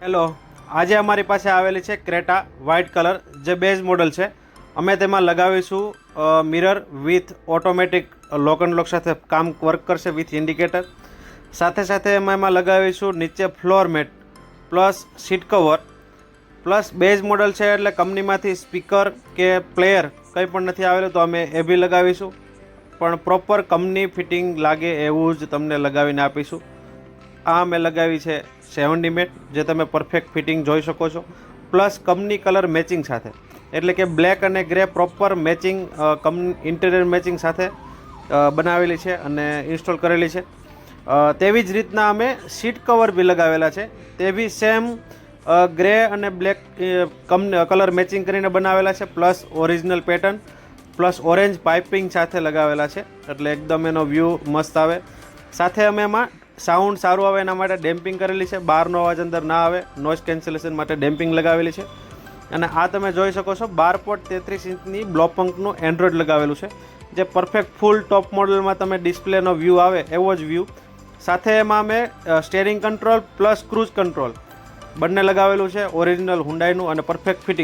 Hello, આજે અમારી પાસે આવેલી છે ક્રેટા વ્હાઇટ કલર, જે બેઝ મોડલ છે. અમે તેમાં લગાવીશું mirror with automatic lock and lock સાથે કામ વર્ક કરશે વિથ ઇન્ડિકેટર. સાથે સાથે અમે એમાં લગાવીશું નીચે floor mat plus seat cover plus base model છે એટલે કંપનીમાંથી સ્પીકર કે પ્લેયર કંઈ પણ નથી આવેલું, તો અમે એ બી લગાવીશું. પણ પ્રોપર કંપની ફિટિંગ લાગે એવું જ તમને લગાવીને આપીશું. આ મેં લગાવી છે 70 મેટ, જે તમે પરફેક્ટ ફિટિંગ જોઈ શકો છો, પ્લસ કંપની કલર મેચિંગ સાથે, એટલે કે બ્લેક અને grey proper matching interior matching સાથે બનાવેલી છે અને ઇન્સ્ટોલ કરેલી છે. તેવી જ રીતના અમે સીટ કવર બી લગાવેલા છે, તે બી સેમ ગ્રે અને બ્લેક કલર મેચિંગ કરીને બનાવેલા છે, plus original pattern plus orange piping સાથે લગાવેલા છે, એટલે એકદમ એનો વ્યૂ મસ્ત આવે. સાથે અમે એમાં સાઉન્ડ સારું આવે એના માટે ડેમ્પિંગ કરેલી છે, બહારનો અવાજ અંદર ના આવે, નોઇઝ કેન્સલેશન માટે ડેમ્પિંગ લગાવેલી છે. અને આ તમે જોઈ શકો છો 12.33 ઇંચની બ્લોપંકનું એન્ડ્રોઇડ લગાવેલું છે, જે પરફેક્ટ ફૂલ ટોપ મોડલમાં તમે ડિસ્પ્લેનો વ્યૂ આવે એવો જ વ્યૂ. સાથે એમાં અમે steering control plus cruise control બંને લગાવેલું છે, ઓરિજિનલ હુન્ડાઈનું અને પરફેક્ટ ફિટિંગ.